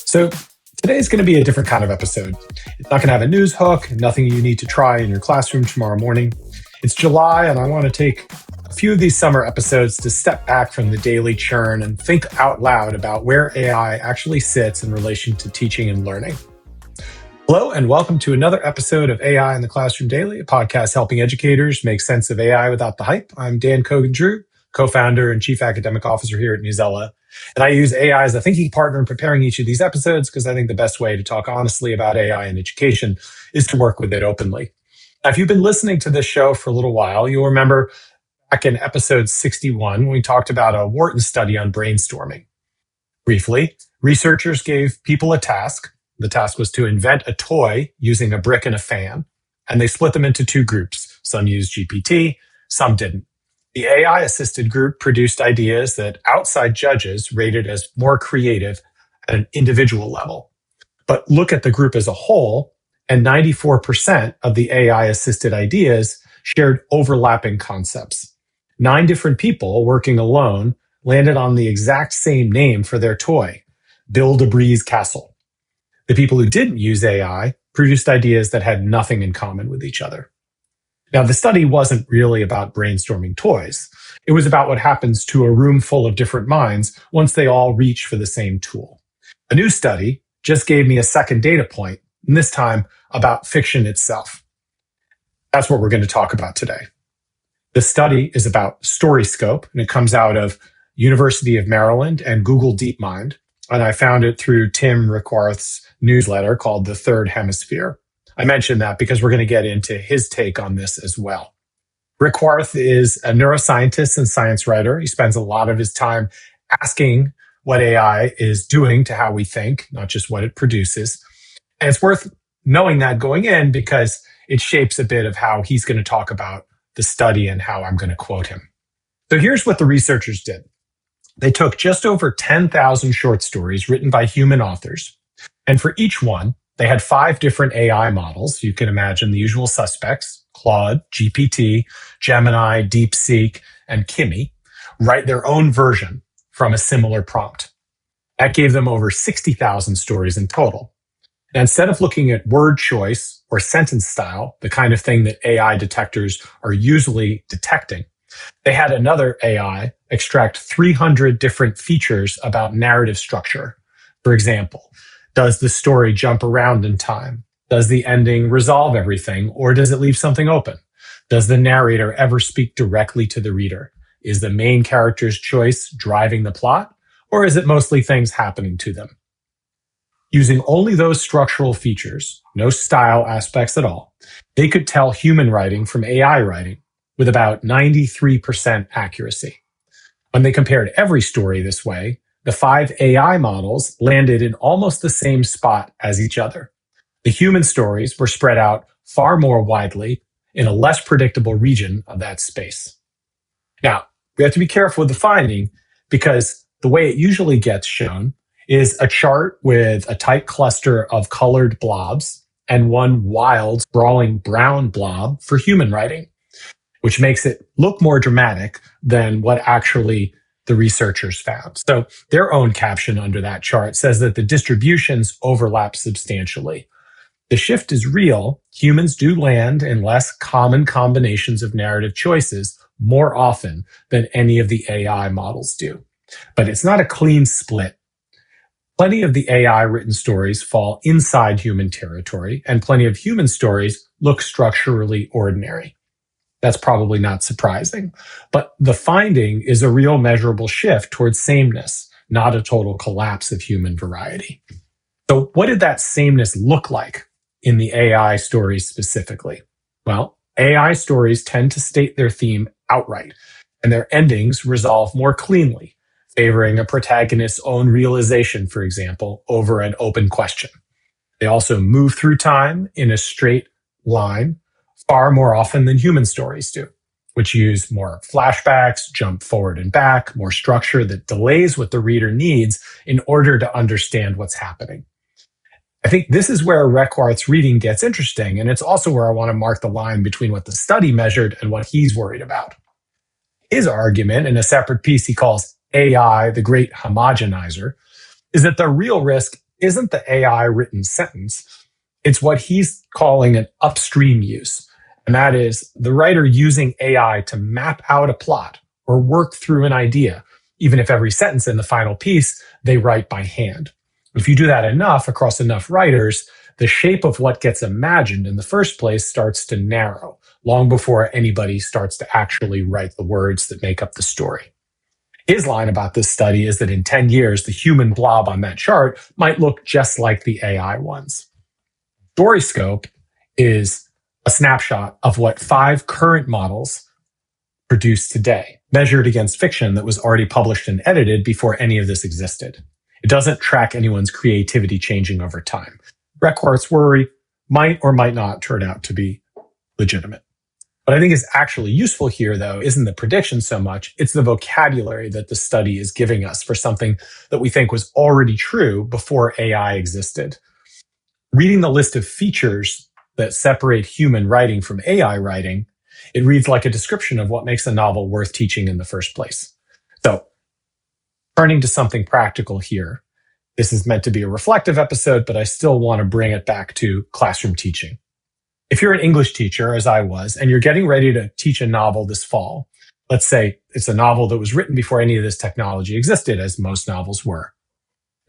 So today's going to be a different kind of episode. It's not going to have a news hook, nothing you need to try in your classroom tomorrow morning. It's July, and I want to take a few of these summer episodes to step back from the daily churn and think out loud about where AI actually sits in relation to teaching and learning. Hello, and welcome to another episode of AI in the Classroom Daily, a podcast helping educators make sense of AI without the hype. I'm Dan Cogan-Drew, co-founder and chief academic officer here at Newsella. And I use AI as a thinking partner in preparing each of these episodes because I think the best way to talk honestly about AI in education is to work with it openly. Now, if you've been listening to this show for a little while, you'll remember back in episode 61, when we talked about a Wharton study on brainstorming. Briefly, researchers gave people a task. The task was to invent a toy using a brick and a fan, and they split them into two groups. Some used GPT, some didn't. The AI-assisted group produced ideas that outside judges rated as more creative at an individual level. But look at the group as a whole, and 94% of the AI-assisted ideas shared overlapping concepts. 9 different people working alone landed on the exact same name for their toy, Build a Breeze Castle. The people who didn't use AI produced ideas that had nothing in common with each other. Now, the study wasn't really about brainstorming toys. It was about what happens to a room full of different minds once they all reach for the same tool. A new study just gave me a second data point, and this time about fiction itself. That's what we're going to talk about today. The study is about StoryScope, and it comes out of University of Maryland and Google DeepMind. And I found it through Tim Requarth's newsletter called The Third Hemisphere. I mentioned that because we're going to get into his take on this as well. Requarth is a neuroscientist and science writer. He spends a lot of his time asking what AI is doing to how we think, not just what it produces. And it's worth knowing that going in because it shapes a bit of how he's going to talk about the study and how I'm going to quote him. So here's what the researchers did. They took just over 10,000 short stories written by human authors. And for each one, they had 5 different AI models. You can imagine the usual suspects, Claude, GPT, Gemini, DeepSeek, and Kimi, write their own version from a similar prompt. That gave them over 60,000 stories in total. And instead of looking at word choice or sentence style, the kind of thing that AI detectors are usually detecting, they had another AI extract 300 different features about narrative structure. For example, does the story jump around in time? Does the ending resolve everything, or does it leave something open? Does the narrator ever speak directly to the reader? Is the main character's choice driving the plot, or is it mostly things happening to them? Using only those structural features, no style aspects at all, they could tell human writing from AI writing with about 93% accuracy. When they compared every story this way, the 5 AI models landed in almost the same spot as each other. The human stories were spread out far more widely in a less predictable region of that space. Now, we have to be careful with the finding because the way it usually gets shown is a chart with a tight cluster of colored blobs and one wild, sprawling brown blob for human writing, which makes it look more dramatic than what actually the researchers found. So their own caption under that chart says that the distributions overlap substantially. The shift is real. Humans do land in less common combinations of narrative choices more often than any of the AI models do. But it's not a clean split. Plenty of the AI written stories fall inside human territory, and plenty of human stories look structurally ordinary. That's probably not surprising. But the finding is a real measurable shift towards sameness, not a total collapse of human variety. So what did that sameness look like in the AI stories specifically? Well, AI stories tend to state their theme outright, and their endings resolve more cleanly, favoring a protagonist's own realization, for example, over an open question. They also move through time in a straight line, far more often than human stories do, which use more flashbacks, jump forward and back, more structure that delays what the reader needs in order to understand what's happening. I think this is where Requarth's reading gets interesting, and it's also where I want to mark the line between what the study measured and what he's worried about. His argument, in a separate piece he calls AI, the great homogenizer, is that the real risk isn't the AI written sentence. It's what he's calling an upstream use. And that is the writer using AI to map out a plot or work through an idea, even if every sentence in the final piece they write by hand. If you do that enough across enough writers, the shape of what gets imagined in the first place starts to narrow, long before anybody starts to actually write the words that make up the story. His line about this study is that in 10 years, the human blob on that chart might look just like the AI ones. StoryScope is a snapshot of what 5 current models produce today, measured against fiction that was already published and edited before any of this existed. It doesn't track anyone's creativity changing over time. Requarth's worry might or might not turn out to be legitimate. What I think is actually useful here, though, isn't the prediction so much, it's the vocabulary that the study is giving us for something that we think was already true before AI existed. Reading the list of features that separate human writing from AI writing, it reads like a description of what makes a novel worth teaching in the first place. So, turning to something practical here, this is meant to be a reflective episode, but I still want to bring it back to classroom teaching. If you're an English teacher, as I was, and you're getting ready to teach a novel this fall, let's say it's a novel that was written before any of this technology existed, as most novels were.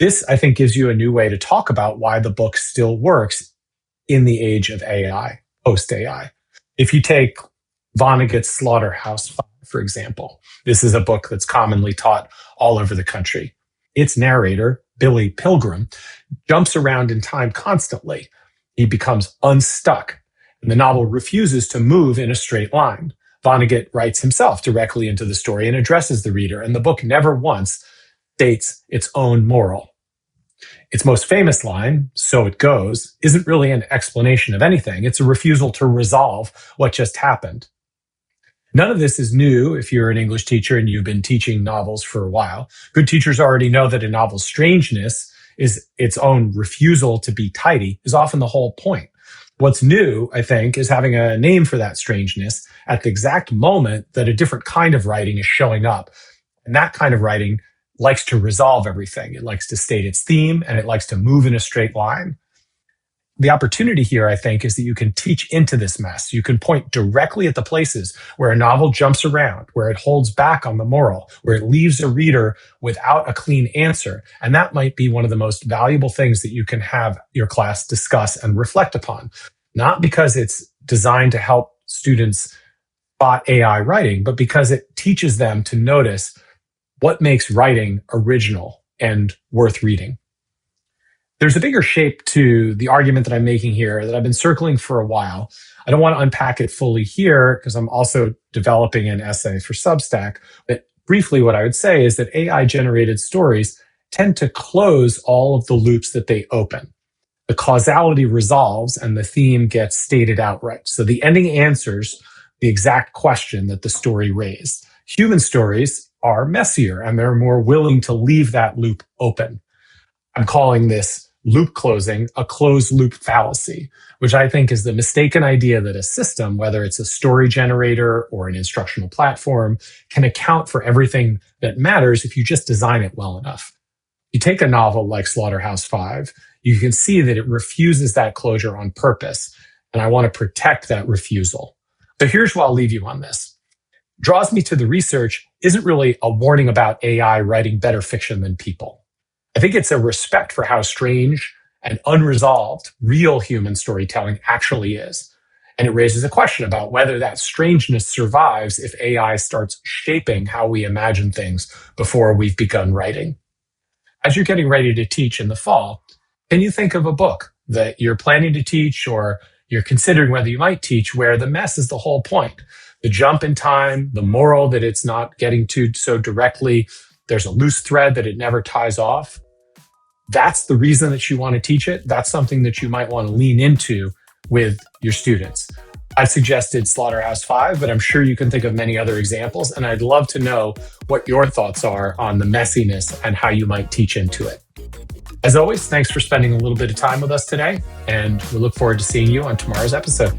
This, I think, gives you a new way to talk about why the book still works in the age of AI, post-AI. If you take Vonnegut's Slaughterhouse-Five, for example, this is a book that's commonly taught all over the country. Its narrator, Billy Pilgrim, jumps around in time constantly. He becomes unstuck, and the novel refuses to move in a straight line. Vonnegut writes himself directly into the story and addresses the reader, and the book never once states its own moral. Its most famous line, "So it goes," isn't really an explanation of anything. It's a refusal to resolve what just happened. None of this is new if you're an English teacher and you've been teaching novels for a while. Good teachers already know that a novel's strangeness is its own refusal to be tidy, is often the whole point. What's new, I think, is having a name for that strangeness at the exact moment that a different kind of writing is showing up. And that kind of writing likes to resolve everything. It likes to state its theme, and it likes to move in a straight line. The opportunity here, I think, is that you can teach into this mess. You can point directly at the places where a novel jumps around, where it holds back on the moral, where it leaves a reader without a clean answer. And that might be one of the most valuable things that you can have your class discuss and reflect upon. Not because it's designed to help students spot AI writing, but because it teaches them to notice what makes writing original and worth reading. There's a bigger shape to the argument that I'm making here that I've been circling for a while. I don't want to unpack it fully here because I'm also developing an essay for Substack. But briefly, what I would say is that AI-generated stories tend to close all of the loops that they open. The causality resolves and the theme gets stated outright. So the ending answers the exact question that the story raised. Human stories are messier and they're more willing to leave that loop open. I'm calling this loop closing a closed loop fallacy, which I think is the mistaken idea that a system, whether it's a story generator or an instructional platform, can account for everything that matters if you just design it well enough. You take a novel like Slaughterhouse-Five, you can see that it refuses that closure on purpose, and I want to protect that refusal. So here's where I'll leave you on this. Draws me to the research isn't really a warning about AI writing better fiction than people. I think it's a respect for how strange and unresolved real human storytelling actually is. And it raises a question about whether that strangeness survives if AI starts shaping how we imagine things before we've begun writing. As you're getting ready to teach in the fall, can you think of a book that you're planning to teach or you're considering whether you might teach where the mess is the whole point? The jump in time, the moral that it's not getting to so directly, there's a loose thread that it never ties off. That's the reason that you want to teach it. That's something that you might want to lean into with your students. I suggested Slaughterhouse-Five, but I'm sure you can think of many other examples. And I'd love to know what your thoughts are on the messiness and how you might teach into it. As always, thanks for spending a little bit of time with us today. And we look forward to seeing you on tomorrow's episode.